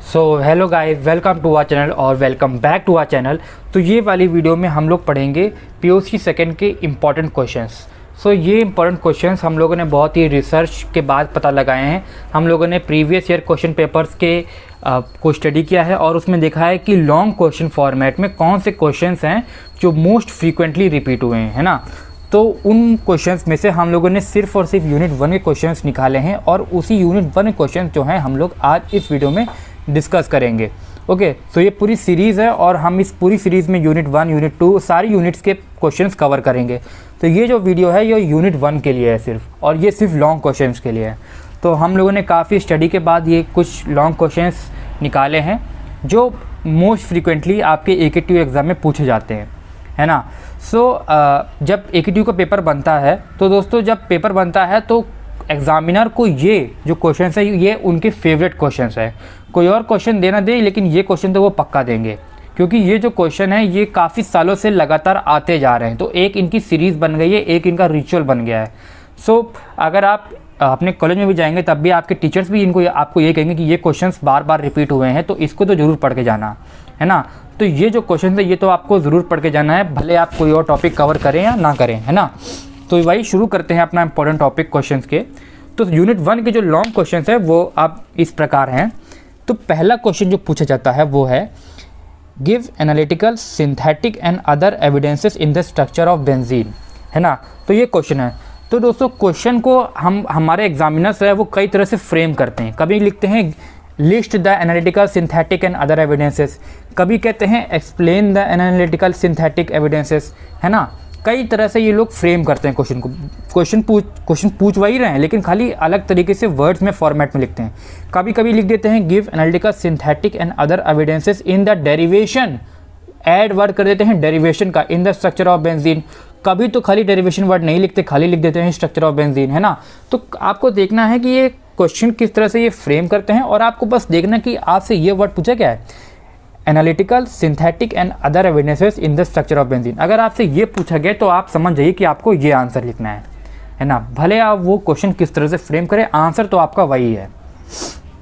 So hello guys, welcome to our channel और welcome back to our channel. तो ये वाली वीडियो में हम लोग पढ़ेंगे पीओसी सेकंड के इम्पॉर्टेंट क्वेश्चंस। सो ये इम्पॉर्टेंट क्वेश्चंस हम लोगों ने बहुत ही रिसर्च के बाद पता लगाए हैं। हम लोगों ने प्रीवियस ईयर क्वेश्चन पेपर्स के को स्टडी किया है और उसमें देखा है कि लॉन्ग क्वेश्चन फॉर्मेट में कौन से क्वेश्चंस हैं जो मोस्ट फ्रीक्वेंटली रिपीट हुए हैं, है ना। तो उन क्वेश्चंस में से हम लोगों ने सिर्फ और सिर्फ यूनिट 1 के क्वेश्चंस निकाले हैं और उसी यूनिट 1 के क्वेश्चंस जो हैं हम लोग आज इस वीडियो में डिस्कस करेंगे। ओके, तो ये पूरी सीरीज़ है और हम इस पूरी सीरीज़ में यूनिट 1, यूनिट 2 सारी यूनिट्स के क्वेश्चंस कवर करेंगे। तो ये जो वीडियो है ये यूनिट 1 के लिए है सिर्फ, और ये सिर्फ लॉन्ग क्वेश्चंस के लिए है। तो हम लोगों ने काफ़ी स्टडी के बाद ये कुछ लॉन्ग क्वेश्चंस निकाले हैं जो मोस्ट फ्रीक्वेंटली आपके AKTU एग्ज़ाम में पूछे जाते हैं, है ना। जब AKTU का पेपर बनता है तो दोस्तों जब पेपर बनता है तो एग्ज़ामिनर को ये जो क्वेश्चन है ये उनके फेवरेट क्वेश्चन है। कोई और क्वेश्चन देना दे लेकिन ये क्वेश्चन तो वो पक्का देंगे, क्योंकि ये जो क्वेश्चन है ये काफ़ी सालों से लगातार आते जा रहे हैं। तो एक इनकी सीरीज़ बन गई है, एक इनका रिचुअल बन गया है। अगर आप अपने कॉलेज में भी जाएंगे तब भी आपके टीचर्स भी आपको ये कहेंगे कि ये क्वेश्चंस बार बार रिपीट हुए हैं, तो इसको तो ज़रूर पढ़ के जाना, है ना। तो ये जो क्वेश्चन है ये तो आपको ज़रूर पढ़ के जाना है, भले आप कोई और टॉपिक कवर करें या ना करें, है ना। तो वही शुरू करते हैं अपना इंपॉर्टेंट टॉपिक क्वेश्चंस के। तो यूनिट 1 के जो लॉन्ग क्वेश्चंस है वो आप इस प्रकार हैं। तो पहला क्वेश्चन जो पूछा जाता है वो है give analytical synthetic and other evidences in the structure of benzene, है ना। तो ये क्वेश्चन है। तो दोस्तों क्वेश्चन को हमारे एग्जामिनर्स है वो कई तरह से फ्रेम करते हैं। कभी लिखते हैं list the analytical synthetic and other evidences, कभी कहते हैं explain the analytical synthetic evidences, है ना। कई तरह से ये लोग फ्रेम करते हैं क्वेश्चन को। क्वेश्चन पूछ वही रहे हैं लेकिन खाली अलग तरीके से वर्ड्स में फॉर्मेट में लिखते हैं। कभी कभी लिख देते हैं give analytical synthetic and other evidences in the derivation, add word कर देते हैं डेरिवेशन का, in the structure of benzene. कभी तो खाली डेरिवेशन वर्ड नहीं लिखते, खाली लिख देते हैं स्ट्रक्चर ऑफ बेंजीन, है ना। तो आपको देखना है कि ये क्वेश्चन किस तरह से ये फ्रेम करते हैं और आपको बस देखना कि आपसे ये वर्ड पूछा क्या है, analytical synthetic and other evidences in the structure of benzene. अगर आपसे ये पूछा गया तो आप समझ जाइए कि आपको ये आंसर लिखना है ना। भले आप वो क्वेश्चन किस तरह से फ्रेम करें, आंसर तो आपका वही है,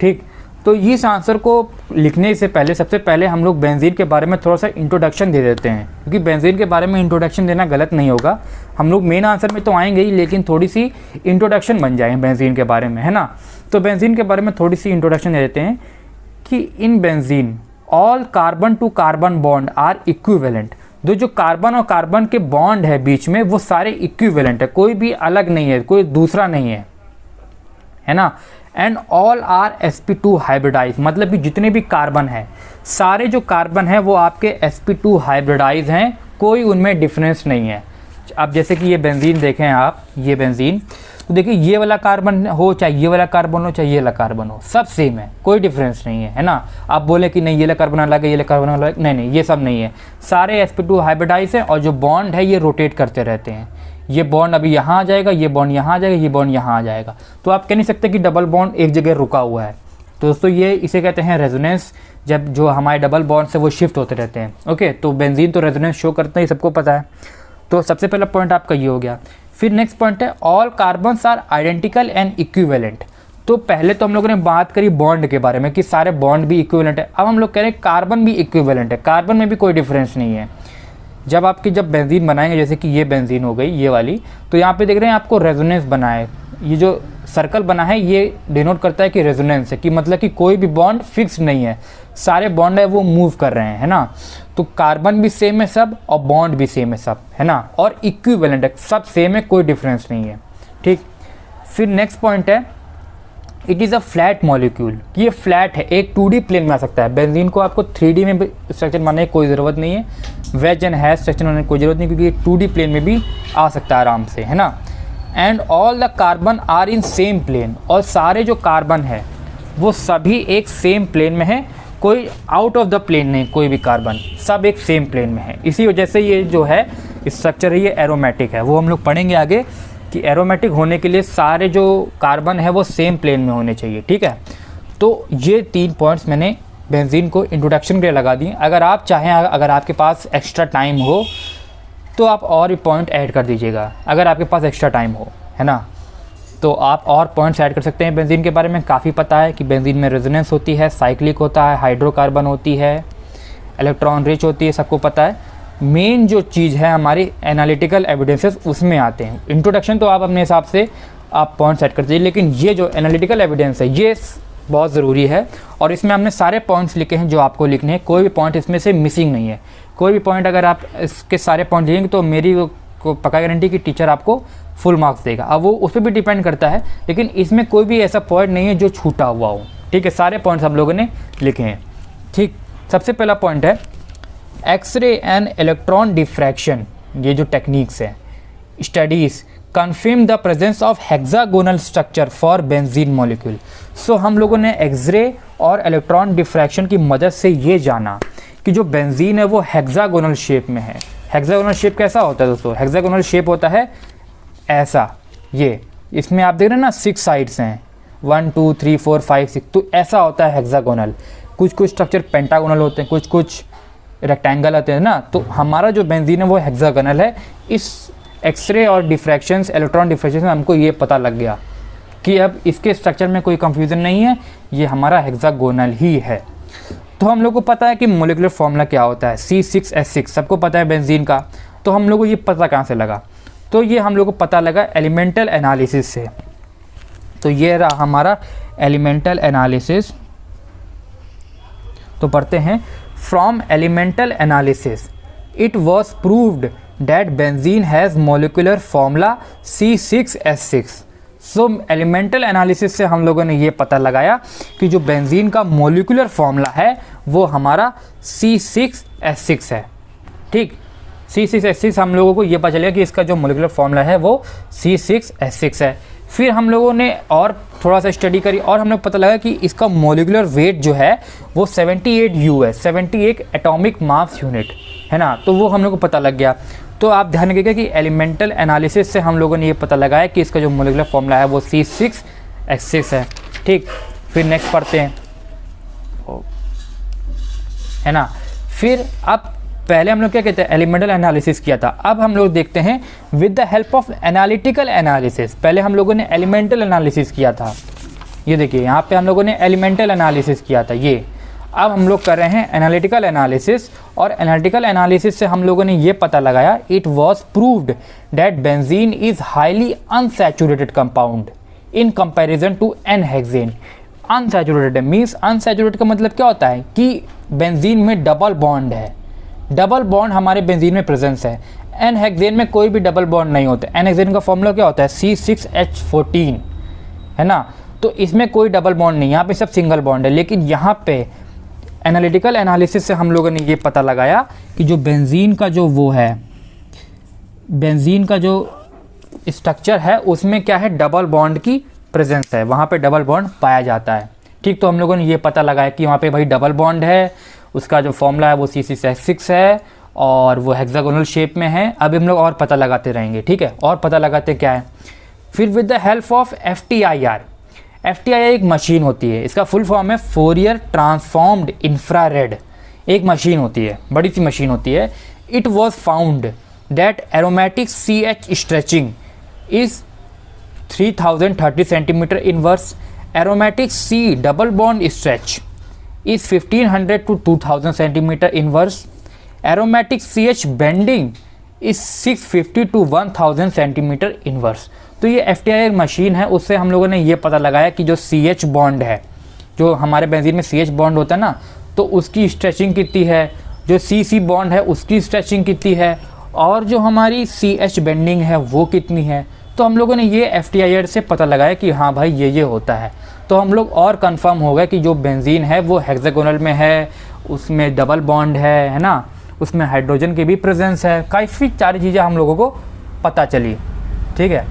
ठीक। तो इस आंसर को लिखने से पहले सबसे पहले हम लोग बेंजीन के बारे में थोड़ा सा इंट्रोडक्शन दे देते हैं, क्योंकि बेंजीन के बारे में इंट्रोडक्शन देना गलत नहीं होगा। हम लोग मेन आंसर में तो आएंगे ही, लेकिन थोड़ी सी इंट्रोडक्शन बन जाए बेंजीन के बारे में, है ना। तो बेंजीन के बारे में थोड़ी सी इंट्रोडक्शन दे देते हैं कि in benzene all carbon to carbon bond are equivalent. जो कार्बन और कार्बन के बॉन्ड है बीच में वो सारे इक्विवेलेंट है, कोई भी अलग नहीं है, कोई दूसरा नहीं है ना। And all are sp2 hybridise, मतलब कि जितने भी कार्बन है सारे जो कार्बन है वो आपके sp2 हाइब्रिडाइज हैं, कोई उनमें डिफरेंस नहीं है। अब जैसे कि ये बेंजीन देखें आप, ये बेंजीन तो देखिए ये वाला कार्बन हो चाहे ये वाला कार्बन हो चाहे ये वाला कार्बन हो, सब सेम है, कोई डिफरेंस नहीं है ना। आप बोले कि नहीं ये वाला कार्बन अलग है ये वाला कार्बन अलग, नहीं, ये सब नहीं है, सारे sp2 हाइब्रिडाइज हैं और जो बॉन्ड है ये रोटेट करते रहते हैं। ये बॉन्ड अभी यहाँ आ जाएगा, ये बॉन्ड यहाँ आ जाएगा, ये बॉन्ड यहाँ आ जाएगा। तो आप कह नहीं सकते कि डबल बॉन्ड एक जगह रुका हुआ है। तो दोस्तों ये इसे कहते हैं रेजोनेंस, जब जो हमारे डबल बॉन्ड से वो शिफ्ट होते रहते हैं। ओके, तो बेंजीन तो रेजोनेंस शो करते हैं, सबको पता है। तो सबसे पहला पॉइंट आपका ये हो गया। फिर नेक्स्ट पॉइंट है all carbons are identical and equivalent. तो पहले तो हम लोगों ने बात करी बॉन्ड के बारे में कि सारे बॉन्ड भी इक्विवेलेंट है। अब हम लोग कह रहे हैं कार्बन भी इक्विवेलेंट है, कार्बन में भी कोई डिफरेंस नहीं है। जब बेंजीन बनाएंगे, जैसे कि ये बेंजीन हो गई ये वाली, तो यहाँ पे देख रहे हैं आपको रेजोनेंस बना है, ये जो सर्कल बना है ये डिनोट करता है कि रेजोनेंस है, कि मतलब कि कोई भी बॉन्ड फिक्स नहीं है, सारे बॉन्ड है वो मूव कर रहे हैं, है ना। तो कार्बन भी सेम है सब और बॉन्ड भी सेम है सब, है ना, और इक्विवेलेंट है, सब सेम है, कोई डिफरेंस नहीं है, ठीक। फिर नेक्स्ट पॉइंट है it is a flat molecule, ये फ्लैट है, एक 2D प्लेन में आ सकता है। बेंजीन को आपको 3D में स्ट्रक्चर बनाने की कोई ज़रूरत नहीं है, वेज एंड हैश स्ट्रक्चर बनाने की कोई ज़रूरत नहीं, क्योंकि ये 2D प्लेन में भी आ सकता है आराम से, है ना। And all the carbon are in same plane, और सारे जो कार्बन है वो सभी एक सेम प्लेन में है, कोई आउट ऑफ द प्लेन नहीं, कोई भी कार्बन, सब एक सेम प्लेन में है। इसी वजह से ये जो है स्ट्रक्चर है ये एरोमेटिक है, वो हम लोग पढ़ेंगे आगे कि एरोमेटिक होने के लिए सारे जो कार्बन है वो सेम प्लेन में होने चाहिए, ठीक है। तो ये 3 पॉइंट्स मैंने बेंजीन को इंट्रोडक्शन के लिए लगा दिए। अगर आप चाहें, अगर आपके पास एक्स्ट्रा टाइम हो तो आप और भी पॉइंट ऐड कर दीजिएगा, अगर आपके पास एक्स्ट्रा टाइम हो, है ना। तो आप और पॉइंट्स ऐड कर सकते हैं बेंजीन के बारे में। काफ़ी पता है कि बेंजीन में रेजोनेंस होती है, साइक्लिक होता है, हाइड्रोकार्बन होती है, इलेक्ट्रॉन रिच होती है, सबको पता है। मेन जो चीज़ है हमारी एनालिटिकल एविडेंसेस उसमें आते हैं। इंट्रोडक्शन तो आप अपने हिसाब से आप पॉइंट्स ऐड कर दीजिए, लेकिन ये जो एनालिटिकल एविडेंस है ये बहुत ज़रूरी है। और इसमें हमने सारे पॉइंट्स लिखे हैं जो आपको लिखने हैं, कोई भी पॉइंट इसमें से मिसिंग नहीं है। कोई भी पॉइंट अगर आप इसके सारे पॉइंट लिखेंगे तो मेरी को पक्का गारंटी कि टीचर आपको फुल मार्क्स देगा। अब वो उस पर भी डिपेंड करता है, लेकिन इसमें कोई भी ऐसा पॉइंट नहीं है जो छूटा हुआ हो। ठीक है, सारे पॉइंट्स हम लोगों ने लिखे हैं। ठीक, सबसे पहला पॉइंट है एक्सरे एंड इलेक्ट्रॉन डिफ्रैक्शन। ये जो टेक्निक्स है, studies confirm the presence of hexagonal structure for benzene molecule. So हम लोगों ने एक्सरे और इलेक्ट्रॉन डिफ्रैक्शन की मदद से ये जाना कि जो बेंजीन है वो हेक्सागोनल शेप में है। हेक्सागोनल शेप कैसा होता है दोस्तों? हेक्सागोनल शेप होता है ऐसा, ये इसमें आप देख रहे हैं ना 6 साइड्स हैं, 1 2 3 4 5 6, तो ऐसा होता है हेक्सागोनल। कुछ स्ट्रक्चर पेंटागोनल होते हैं, कुछ रेक्टेंगल होते हैं ना। तो हमारा जो बेंजीन है वो हेक्सागोनल है। इस एक्सरे और डिफ्रैक्शंस, इलेक्ट्रॉन डिफ्रैक्शन में हमको ये पता लग गया कि अब इसके स्ट्रक्चर में कोई कंफ्यूजन नहीं है, ये हमारा हेक्सागोनल ही है। तो हम लोग को पता है कि मोलिकुलर फॉर्मूला क्या होता है, C6H6, सबको पता है बेंजीन का। तो हम लोग को ये पता कहाँ से लगा? तो ये हम लोग को पता लगा एलिमेंटल एनालिसिस से। तो ये रहा हमारा एलिमेंटल एनालिसिस। तो पढ़ते हैं, from elemental analysis it was proved that benzene has molecular formula C6H6। So elemental analysis से हम लोगों ने ये पता लगाया कि जो बेंजीन का मोलिकुलर फॉर्मूला है वो हमारा C6H6 है। ठीक, C6H6 हम लोगों को ये पता चलेगा कि इसका जो मोलिकुलर फॉर्मूला है वो C6H6 है। फिर हम लोगों ने और थोड़ा सा स्टडी करी और हमने पता लगा कि इसका मोलिकुलर वेट जो है वो 78U है, 78 एटॉमिक मास यूनिट है ना। तो वो हम लोग को पता लग गया। तो आप ध्यान रखिएगा कि एलिमेंटल एनालिसिस से हम लोगों ने ये पता लगाया कि इसका जो मोलिकुलर फॉर्मूला है वो C6H6 है। ठीक, फिर नेक्स्ट पढ़ते हैं, है ना। फिर अब पहले हम लोग क्या कहते हैं, एलिमेंटल एनालिसिस किया था। अब हम लोग देखते हैं with the help of analytical analysis. पहले हम लोगों ने एलिमेंटल एनालिसिस किया था, ये देखिए यहाँ पे हम लोगों ने एलिमेंटल एनालिसिस किया था ये। अब हम लोग कर रहे हैं एनालिटिकल एनालिसिस, और एनालिटिकल एनालिसिस से हम लोगों ने ये पता लगाया it was proved that benzene is highly unsaturated compound in comparison to N-हेक्सेन। अनसैचुरेटेड मीन्स, अनसैचुरेटेड का मतलब क्या होता है कि बेंजीन में डबल बॉन्ड है, डबल बॉन्ड हमारे बेंजीन में प्रेजेंस है। N-हेक्सेन में कोई भी डबल बॉन्ड नहीं होता। N-हेक्सेन का फॉर्मूला क्या होता है, C6H14 है ना। तो इसमें कोई डबल बॉन्ड नहीं, यहाँ पे सब सिंगल बॉन्ड है। लेकिन यहाँ पे एनालिटिकल एनालिसिस से हम लोगों ने ये पता लगाया कि जो बेंजीन का जो वो है, बेंजीन का जो स्ट्रक्चर है उसमें क्या है, डबल बॉन्ड की प्रेजेंस है, वहाँ पे डबल बॉन्ड पाया जाता है। ठीक, तो हम लोगों ने ये पता लगाया कि वहाँ पे भाई डबल बॉन्ड है, उसका जो फॉर्मूला है वो C6H6 है और वो हेक्सागोनल शेप में है। अब हम लोग और पता लगाते रहेंगे। ठीक है, और पता लगाते क्या है, फिर with the help of FTIR। FTIR एक मशीन होती है, इसका फुल फॉर्म है फोरियर ट्रांसफॉर्म्ड इंफ्रारेड। एक मशीन होती है, बड़ी सी मशीन होती है। It was found that aromatic CH stretching is 3030 centimetre inverse, aromatic C double bond stretch is 1500 to 2000 centimetre inverse, aromatic CH bending is 650 to 1000 centimetre inverse. तो ये FTIR machine है, उससे हम लोगों ने ये पता लगाया कि जो CH बॉन्ड है, जो हमारे बेंजीन में CH बॉन्ड होता है ना, तो उसकी स्ट्रेचिंग कितनी है, जो CC बॉन्ड है उसकी स्ट्रेचिंग कितनी है, और जो हमारी CH बेंडिंग है वो कितनी है। तो हम लोगों ने ये FTIR से पता लगाया कि हाँ भाई ये होता है। तो हम लोग और कंफर्म हो गए कि जो बेंजीन है वो हेक्सागोनल में है, उसमें डबल बॉन्ड है ना, उसमें हाइड्रोजन की भी प्रेजेंस है। काफ़ी सारी चीज़ें हम लोगों को पता चली। ठीक है,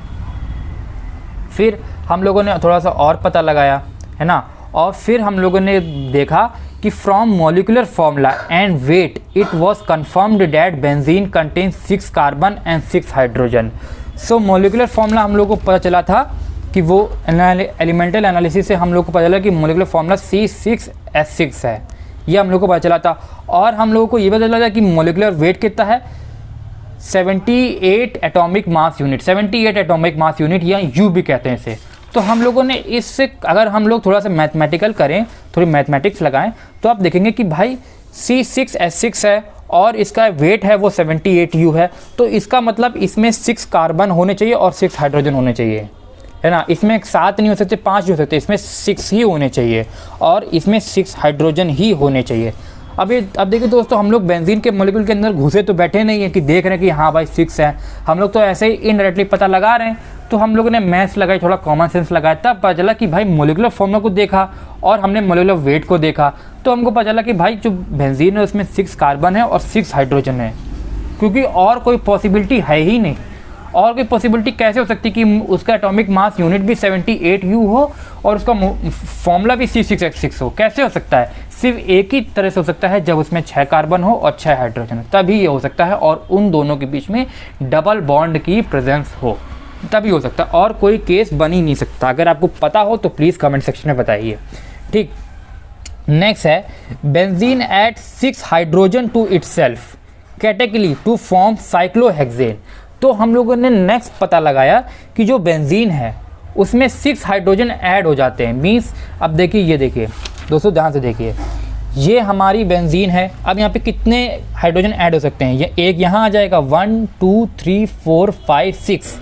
फिर हम लोगों ने थोड़ा सा और पता लगाया, है ना, और फिर हम लोगों ने देखा कि from molecular formula and weight it was confirmed that benzene contains 6 carbon and 6 hydrogen. So molecular formula हम लोग को पता चला था कि वो एलिमेंटल एनालिसिस से हम लोग को पता चला कि मॉलिकुलर फॉर्मूला C6H6 है, ये हम लोग को पता चला था। और हम लोगों को ये पता चला था कि मॉलिकुलर वेट कितना है, 78 atomic mass unit, 78 atomic mass unit या यू भी कहते हैं इसे। तो हम लोगों ने इससे अगर हम लोग थोड़ा सा मैथमेटिकल करें, थोड़ी मैथमेटिक्स लगाएं, तो आप देखेंगे कि भाई C6H6 है और इसका वेट है वो 78 U है। तो इसका मतलब इसमें 6 कार्बन होने चाहिए और 6 हाइड्रोजन होने चाहिए, है ना। इसमें 7 नहीं हो सकते, 5 हो सकते, इसमें 6 ही होने चाहिए और इसमें 6 हाइड्रोजन ही होने चाहिए। अब देखिए दोस्तों, हम लोग बेंजीन के मॉलिक्यूल के अंदर घुसे तो बैठे नहीं हैं कि देख रहे हैं कि हाँ भाई 6 है, हम लोग तो ऐसे ही इनडायरेक्टली पता लगा रहे हैं। तो हम लोगों ने मैथ्स लगाई, थोड़ा कॉमन सेंस लगाया, तब पता चला कि भाई मोलिकुलर फॉर्मूला को देखा और हमने मोलिकुलर वेट को देखा, तो हमको पता चला कि भाई जो बेंजीन है उसमें 6 कार्बन है और 6 हाइड्रोजन है, क्योंकि और कोई पॉसिबिलिटी है ही नहीं। और कोई पॉसिबिलिटी कैसे हो सकती कि उसका एटॉमिक मास यूनिट भी 78 U हो और उसका फॉर्मूला भी C6H6 हो? कैसे हो सकता है? सिर्फ एक ही तरह से हो सकता है, जब उसमें 6 कार्बन हो और 6 हाइड्रोजन, तभी ये हो सकता है, और उन दोनों के बीच में डबल बॉन्ड की प्रेजेंस हो, तभी हो सकता है, और कोई केस बन ही नहीं सकता। अगर आपको पता हो तो प्लीज़ कमेंट सेक्शन में बताइए। ठीक, नेक्स्ट है benzene at 6 hydrogen to itself category to form cyclohexane. तो हम लोगों ने नेक्स्ट पता लगाया कि जो बेंजीन है उसमें 6 हाइड्रोजन ऐड हो जाते हैं। मीन्स अब देखिए, ये देखिए दोस्तों, ध्यान से देखिए, ये हमारी बेंजीन है। अब यहाँ पे कितने हाइड्रोजन ऐड हो सकते हैं? ये एक यहाँ आ जाएगा, 1 2 3 4 5 6।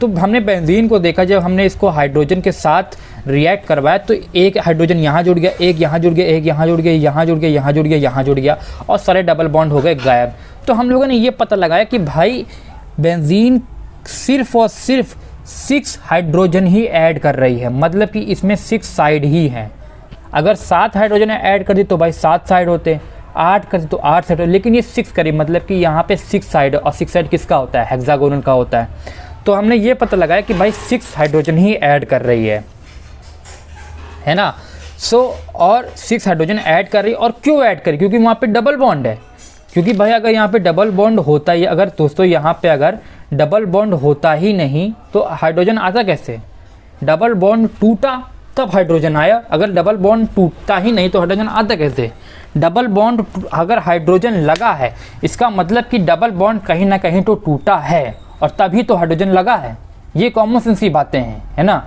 तो हमने बेंजीन को देखा, जब हमने इसको हाइड्रोजन के साथ रिएक्ट करवाया तो एक हाइड्रोजन यहाँ जुड़ गया, एक यहाँ जुड़ गया, एक यहाँ जुड़ गया, यहाँ जुड़ गया, यहाँ जुड़ गया, यहाँ जुड़ गया, और सारे डबल बॉन्ड हो गए गायब। तो हम लोगों ने ये पता लगाया कि भाई बेंजीन सिर्फ और सिर्फ 6 हाइड्रोजन ही ऐड कर रही है, मतलब कि इसमें 6 साइड ही हैं। अगर 7 हाइड्रोजन ऐड कर दी तो भाई 7 साइड होते, 8 कर दी तो 8 साइड, लेकिन ये 6 करी, मतलब कि यहाँ पे 6 साइड, और 6 साइड किसका होता है? हेक्सागोनल का होता है। तो हमने ये पता लगाया कि भाई 6 हाइड्रोजन ही ऐड कर रही है ना। और 6 हाइड्रोजन ऐड कर रही है, और क्यों ऐड करी? क्योंकि वहाँ पे डबल बॉन्ड है। क्योंकि भाई अगर यहाँ पे डबल बॉन्ड होता ही, अगर दोस्तों यहाँ पे अगर डबल बॉन्ड होता ही नहीं तो हाइड्रोजन आता कैसे? डबल बॉन्ड टूटा तब हाइड्रोजन आया। अगर डबल बॉन्ड टूटता ही नहीं तो हाइड्रोजन आता कैसे? डबल बॉन्ड अगर हाइड्रोजन लगा है, इसका मतलब कि डबल बॉन्ड कहीं ना कहीं तो टूटा है, और तभी तो हाइड्रोजन लगा है। ये कॉमन सेंस की बातें हैं, है ना।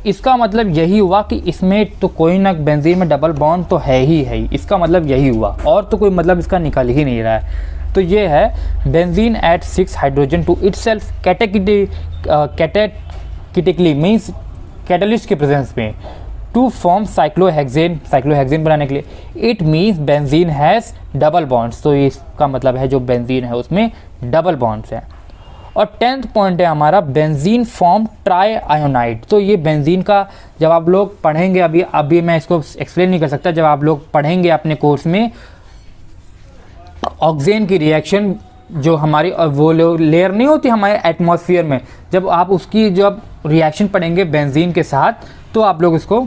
इसका मतलब यही हुआ कि इसमें तो कोई ना, बेंजीन में डबल बॉन्ड तो है ही, इसका मतलब यही हुआ, और तो कोई मतलब इसका निकल ही नहीं रहा है। तो ये है benzene at 6 hydrogen to itself catalytically means catalyst के प्रेजेंस में टू फॉर्म साइक्लोहेक्सेन बनाने के लिए। It means benzene has double bonds. तो इसका मतलब है जो बेंजीन है उसमें डबल बॉन्ड्स हैं। और 10th पॉइंट है हमारा बेंजीन फॉर्म ट्राई आयोनाइड। तो ये बेंजीन का जब आप लोग पढ़ेंगे, अभी मैं इसको एक्सप्लेन नहीं कर सकता, जब आप लोग पढ़ेंगे अपने कोर्स में ऑक्सीजन की रिएक्शन, जो हमारी वो लेयर नहीं होती हमारे एटमॉस्फेयर में, जब आप उसकी जब रिएक्शन पढ़ेंगे बेंजीन के साथ, तो आप लोग इसको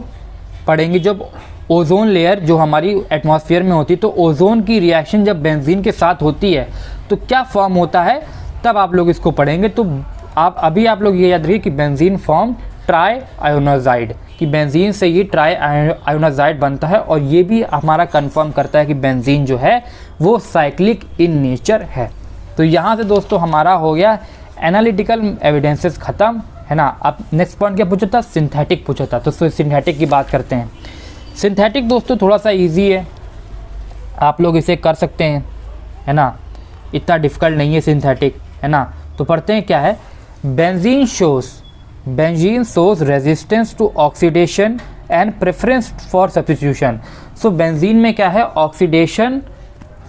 पढ़ेंगे। जब ओजोन लेयर जो हमारी एटमॉस्फेयर में होती है, तो ओजोन की रिएक्शन जब बेंजीन के साथ होती है तो क्या फॉर्म होता है, तब आप लोग इसको पढ़ेंगे। तो आप लोग ये याद रखिए कि बेंजीन फॉर्म ट्राई आयोनाइड, कि बेंजीन से ये ट्राई आयोनाइड बनता है, और ये भी हमारा कंफर्म करता है कि बेंजीन जो है वो साइक्लिक इन नेचर है। तो यहाँ से दोस्तों हमारा हो गया एनालिटिकल एविडेंसेस ख़त्म, है ना। अब नेक्स्ट पॉइंट क्या पूछा था? सिंथेटिक पूछा था। तो सिंथेटिक की बात करते हैं। सिंथेटिक दोस्तों थोड़ा सा ईजी है, आप लोग इसे कर सकते हैं, है ना, इतना डिफ़िकल्ट नहीं है सिंथेटिक, है ना। तो पढ़ते हैं क्या है। Benzene shows resistance to oxidation and preference for substitution. So benzene में क्या है, ऑक्सीडेशन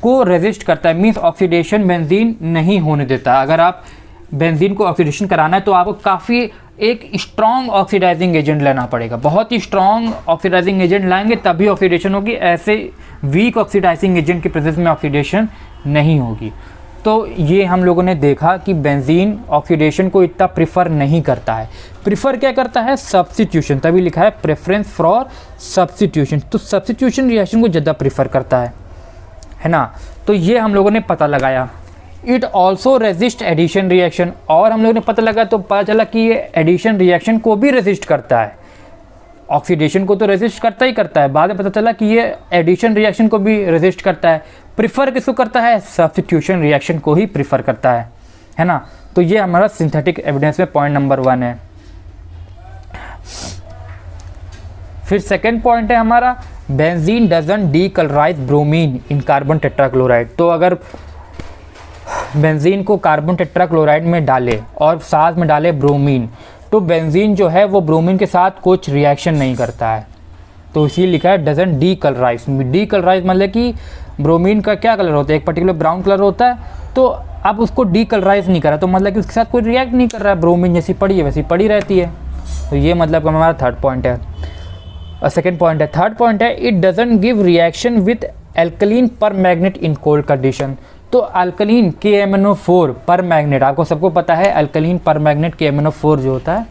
को रेजिस्ट करता है, मीन्स ऑक्सीडेशन बेंजीन नहीं होने देता। अगर आप बेंजीन को ऑक्सीडेशन कराना है तो आपको काफ़ी एक स्ट्रॉन्ग ऑक्सीडाइजिंग एजेंट लेना पड़ेगा, बहुत ही स्ट्रॉन्ग ऑक्सीडाइजिंग एजेंट लाएंगे तभी ऑक्सीडेशन होगी। ऐसे वीक ऑक्सीडाइजिंग एजेंट के प्रेजेंस में ऑक्सीडेशन नहीं होगी। तो ये हम लोगों ने देखा कि बेंजीन ऑक्सीडेशन को इतना प्रिफर नहीं करता है। प्रिफर क्या करता है? सब्स्टिट्यूशन, तभी लिखा है प्रेफरेंस फॉर सब्स्टिट्यूशन। तो सब्स्टिट्यूशन रिएक्शन को ज़्यादा प्रिफर करता है ना। तो ये हम लोगों ने पता लगाया। It also resist addition reaction, और हम लोगों ने पता लगा तो पता चला कि ये एडिशन रिएक्शन को भी रेजिस्ट करता है। ऑक्सीडेशन को तो रेजिस्ट करता ही करता है, बाद में पता चला कि ये एडिशन रिएक्शन को भी रेजिस्ट करता है। प्रिफर किसको करता है? सब्स्टिट्यूशन रिएक्शन को ही प्रिफर करता है ना। तो ये हमारा सिंथेटिक एविडेंस में पॉइंट नंबर 1 है। फिर सेकेंड पॉइंट है हमारा, benzene doesn't decolourise bromine in carbon tetrachloride. तो अगर बेंजीन को कार्बन टेट्राक्लोराइड में डाले और साथ में डाले ब्रोमीन, तो बेंजीन जो है वो ब्रोमीन के साथ कुछ रिएक्शन नहीं करता है। तो इसी लिखा है डजंट डीकलराइज। डीकलराइज मतलब कि ब्रोमीन का क्या कलर होता है? एक पर्टिकुलर ब्राउन कलर होता है, तो अब उसको डीकलराइज नहीं करा तो मतलब कि उसके साथ कोई रिएक्ट नहीं कर रहा है, ब्रोमीन जैसी पड़ी है वैसी पड़ी रहती है। तो ये मतलब हमारा थर्ड पॉइंट है। और सेकेंड पॉइंट है, थर्ड पॉइंट है, it doesn't give reaction with alkaline पर मैग्नेट इन कोल्ड कंडीशन। तो अल्कलीन KMnO4 पर मैग्नेट, आपको सबको पता है अल्कलीन पर मैग्नेट KMnO4 जो होता है,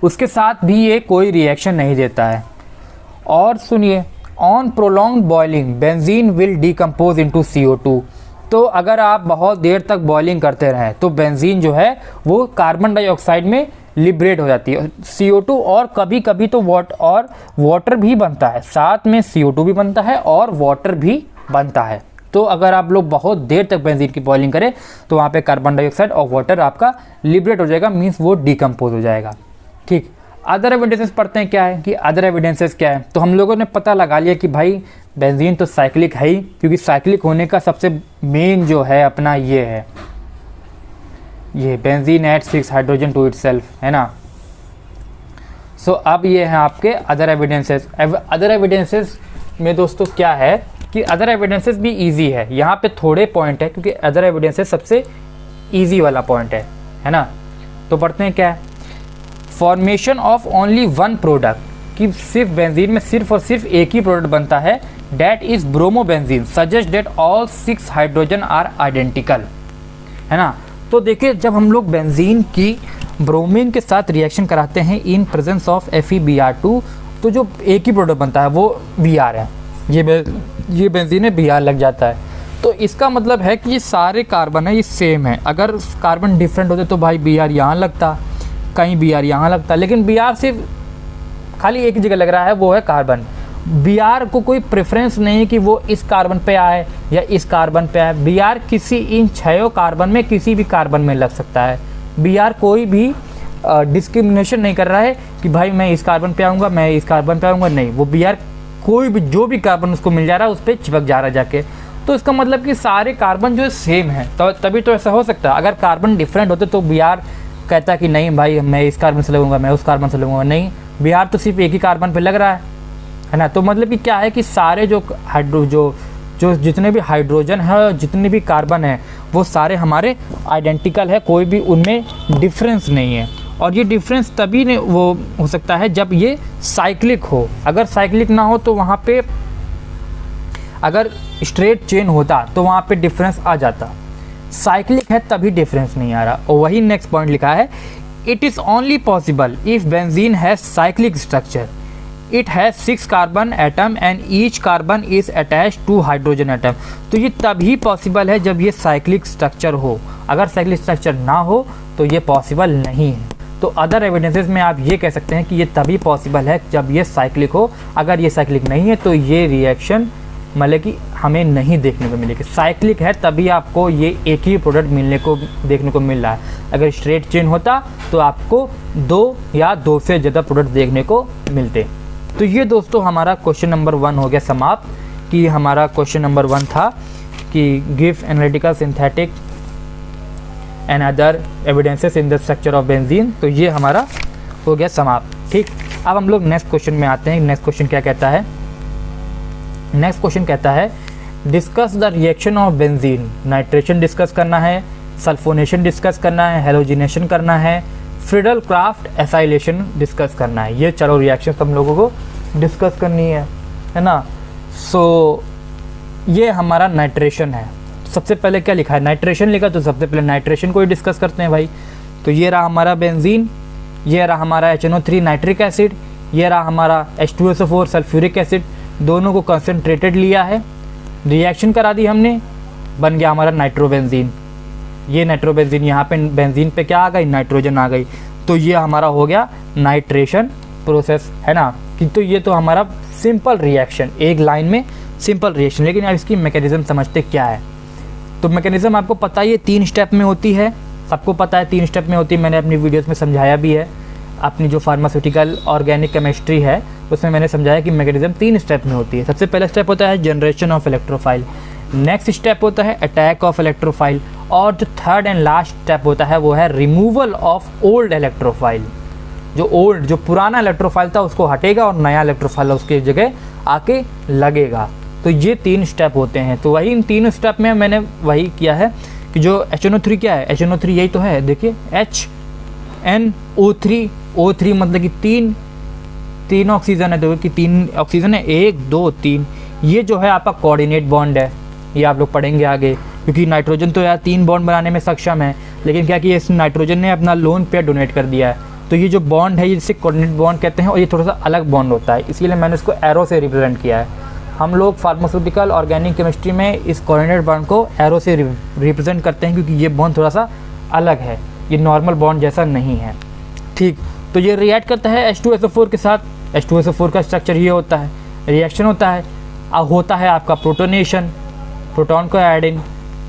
उसके साथ भी ये कोई रिएक्शन नहीं देता है। और सुनिए, on prolonged boiling benzene will decompose into CO2। तो अगर आप बहुत देर तक बॉइलिंग करते रहें तो बेंजीन जो है वो कार्बन डाइऑक्साइड में लिबरेट हो जाती है, CO2 और कभी कभी तो वाटर भी बनता है, साथ में CO2 भी बनता है और वाटर भी बनता है। तो अगर आप लोग बहुत देर तक बेंजीन की बॉइलिंग करें तो वहाँ पे कार्बन डाइऑक्साइड और वाटर आपका लिबरेट हो जाएगा, मीन्स वो डिकम्पोज हो जाएगा। ठीक, अदर एविडेंसेस पढ़ते हैं क्या है कि अदर एविडेंसेस क्या है। तो हम लोगों ने पता लगा लिया कि भाई बेंजीन तो साइक्लिक है ही, क्योंकि साइक्लिक होने का सबसे मेन जो है अपना ये है, ये benzene add 6 hydrogen to itself, है ना। सो अब ये हैं आपके अदर एविडेंसेस। अदर एविडेंसेस में दोस्तों क्या है कि अदर एविडेंसेस भी इजी है, यहाँ पे थोड़े पॉइंट है क्योंकि अदर एविडेंसेस सबसे इजी वाला पॉइंट है ना। तो पढ़ते हैं क्या है, formation of only one product, कि सिर्फ बेंजीन में सिर्फ और सिर्फ एक ही प्रोडक्ट बनता है, that is bromobenzene, suggest that all 6 hydrogen are identical, है ना। तो देखिए, जब हम लोग बेंजीन की ब्रोमीन के साथ रिएक्शन कराते हैं इन प्रेजेंस ऑफ FeBr2, तो जो एक ही प्रोडक्ट बनता है वो Br है, ये बेंजीन है, Br लग जाता है। तो इसका मतलब है कि ये सारे कार्बन है ये सेम है। अगर कार्बन डिफरेंट होते तो भाई Br यहाँ लगता, कहीं Br यहाँ लगता, लेकिन Br सिर्फ खाली एक ही जगह लग रहा है, वो है कार्बन। Br को कोई प्रेफरेंस नहीं है कि वो इस कार्बन पे आए या इस कार्बन पे आए। Br किसी इन 6 कार्बन में किसी भी कार्बन में लग सकता है। Br कोई भी डिस्क्रिमिनेशन नहीं कर रहा है कि भाई मैं इस कार्बन पे आऊँगा, मैं इस कार्बन पे आऊँगा, नहीं, वो Br कोई भी जो भी कार्बन उसको मिल जा रहा है उस पर चिपक जा रहा है जाके। तो इसका मतलब कि सारे कार्बन जो सेम है, तो तभी तो ऐसा हो सकता है। अगर कार्बन डिफरेंट होते तो Br कहता कि नहीं भाई मैं इस कार्बन से लगूंगा, मैं उस कार्बन से लगूंगा, नहीं, Br तो सिर्फ एक ही कार्बन पे लग रहा है ना। तो मतलब कि क्या है कि सारे जो जितने भी हाइड्रोजन है, जितने भी कार्बन है, वो सारे हमारे आइडेंटिकल है, कोई भी उनमें डिफरेंस नहीं है। और ये डिफरेंस तभी ने वो हो सकता है जब ये साइक्लिक हो। अगर साइक्लिक ना हो तो वहाँ पे अगर स्ट्रेट चेन होता तो वहाँ पे डिफरेंस आ जाता, साइक्लिक है तभी डिफरेंस नहीं आ रहा। और वही नेक्स्ट पॉइंट लिखा है, it is only possible if benzene has cyclic structure, it has 6 carbon atom and each carbon is attach to hydrogen atom. तो ये तभी पॉसिबल है जब ये साइक्लिक स्ट्रक्चर हो, अगर साइक्लिक स्ट्रक्चर ना हो तो ये पॉसिबल नहीं है। तो अदर एविडेंसेस में आप ये कह सकते हैं कि ये तभी पॉसिबल है जब ये साइक्लिक हो, अगर ये साइक्लिक नहीं है तो ये रिएक्शन मतलब कि हमें नहीं देखने को मिलेगी। साइक्लिक है तभी आपको ये एक ही प्रोडक्ट देखने को मिल रहा है। अगर स्ट्रेट चेन होता तो आपको 2 या 2 से ज़्यादा प्रोडक्ट देखने को मिलते। तो ये दोस्तों हमारा क्वेश्चन नंबर 1 हो गया समाप्त, कि हमारा क्वेश्चन नंबर 1 था कि give analytical synthetic and other evidences in the structure of benzene. तो ये हमारा हो गया समाप्त। ठीक, अब हम लोग नेक्स्ट क्वेश्चन में आते हैं। नेक्स्ट क्वेश्चन क्या कहता है? नेक्स्ट क्वेश्चन कहता है discuss the reaction of benzene. Nitration discuss करना है, सल्फोनेशन डिस्कस करना है, हेलोजिनेशन करना है, फ्रीडल क्राफ्ट एसाइलेशन डिस्कस करना है। ये चलो रिएक्शन हम लोगों को डिस्कस करनी है ना। सो ये हमारा नाइट्रेशन है। सबसे पहले क्या लिखा है? नाइट्रेशन लिखा, तो सबसे पहले नाइट्रेशन को ही डिस्कस करते हैं भाई। तो ये रहा हमारा बेंजीन, ये रहा हमारा HNO3 नाइट्रिक एसिड, ये रहा हमारा H2SO4 सल्फ्यूरिक एसिड, दोनों को कंसनट्रेटेड लिया है, रिएक्शन करा दी हमने, बन गया हमारा नाइट्रोबेंजीन। ये नाइट्रोबेंजीन, यहाँ पे बेंजीन पे क्या आ गई? नाइट्रोजन आ गई। तो ये हमारा हो गया नाइट्रेशन प्रोसेस, है ना। कि तो ये तो हमारा सिंपल रिएक्शन, एक लाइन में सिंपल रिएक्शन। लेकिन अब इसकी मैकेनिज़्म समझते क्या है। तो मैकेनिज़्म आपको पता ही है 3 स्टेप में होती है, सबको पता है 3 स्टेप में होती है। मैंने अपनी वीडियोस में समझाया भी है। अपनी जो फार्मास्यूटिकल ऑर्गेनिक केमिस्ट्री है उसमें मैंने समझाया कि मैकेनिज़्म 3 स्टेप में होती है। सबसे पहला स्टेप होता है generation of electrophile, next step होता है अटैक ऑफ इलेक्ट्रोफाइल, और जो थर्ड एंड लास्ट स्टेप होता है वो है रिमूवल ऑफ ओल्ड इलेक्ट्रोफाइल। जो पुराना इलेक्ट्रोफाइल था उसको हटेगा और नया इलेक्ट्रोफाइल उसकी जगह आके लगेगा। तो ये 3 स्टेप होते हैं। तो वही इन 3 स्टेप में मैंने वही किया है कि जो HNO3 क्या है, HNO3 यही तो है, देखिए HNO3, O3 मतलब कि 3 ऑक्सीजन है, देखो कि 3 ऑक्सीजन है, 1 2 3। ये जो है आपका कोऑर्डिनेट बॉन्ड है, ये आप लोग पढ़ेंगे आगे। क्योंकि नाइट्रोजन तो यार 3 बॉन्ड बनाने में सक्षम है, लेकिन क्या कि इस नाइट्रोजन ने अपना लोन पेयर डोनेट कर दिया है। तो ये जो बॉन्ड है इसे कोऑर्डिनेट बॉन्ड कहते हैं, और ये थोड़ा सा अलग बॉन्ड होता है, इसीलिए मैंने इसको एरो से रिप्रेजेंट किया है। हम लोग फार्मास्यूटिकल ऑर्गेनिक केमिस्ट्री में इस कोऑर्डिनेट बॉन्ड को एरो से रिप्रेजेंट करते हैं, क्योंकि ये बॉन्ड थोड़ा सा अलग है, ये नॉर्मल बॉन्ड जैसा नहीं है। ठीक, तो ये रिएक्ट करता है H2SO4 के साथ। H2SO4 का स्ट्रक्चर ये होता है, रिएक्शन होता है आपका प्रोटोनेशन, प्रोटॉन को ऐड इन,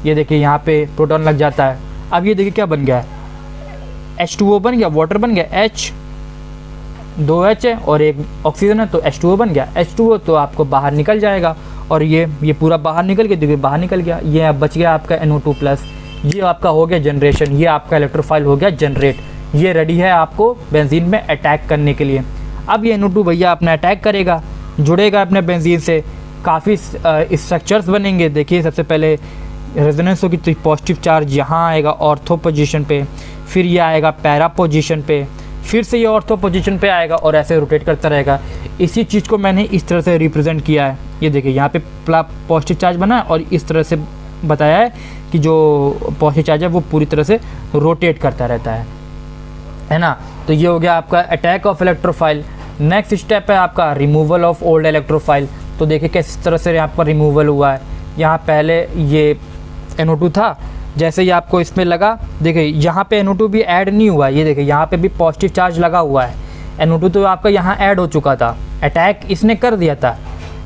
ये देखिए यहाँ पे प्रोटॉन लग जाता है। अब ये देखिए क्या बन गया है, H2O बन गया, वाटर बन गया, H2H है और 1 ऑक्सीजन है, तो H2O बन गया। H2O तो आपको बाहर निकल जाएगा, और ये पूरा बाहर निकल गया, देखिए बाहर निकल गया। ये अब बच गया आपका NO2+, ये आपका हो गया जनरेशन, ये आपका इलेक्ट्रोफाइल हो गया जनरेट, ये रेडी है आपको बेंजीन में अटैक करने के लिए। अब ये NO2 भैया अपना अटैक करेगा, जुड़ेगा अपने बेंजीन से, काफ़ी स्ट्रक्चर्स बनेंगे। देखिए सबसे पहले रेजोनेंस होगी तो पॉजिटिव चार्ज यहाँ आएगा ऑर्थो पोजीशन पे, फिर ये आएगा पैरा पोजीशन पे, फिर से ये ऑर्थो पोजीशन पे आएगा और ऐसे रोटेट करता रहेगा। इसी चीज़ को मैंने इस तरह से रिप्रेजेंट किया है। ये देखिए यहाँ पे पॉजिटिव चार्ज बना है और इस तरह से बताया है कि जो पॉजिटिव चार्ज है वो पूरी तरह से रोटेट करता रहता है ना। तो ये हो गया आपका attack of electrophile. Next step है आपका रिमूवल ऑफ ओल्ड इलेक्ट्रोफाइल। तो देखिए किस तरह से यहाँ पर रिमूवल हुआ है। यहाँ पहले ये NO2 था, जैसे ही आपको इसमें लगा, देखिए यहाँ पे NO2 भी ऐड नहीं हुआ है, ये देखिए यहाँ पे भी पॉजिटिव चार्ज लगा हुआ है। NO2 तो आपका यहाँ ऐड हो चुका था, अटैक इसने कर दिया था,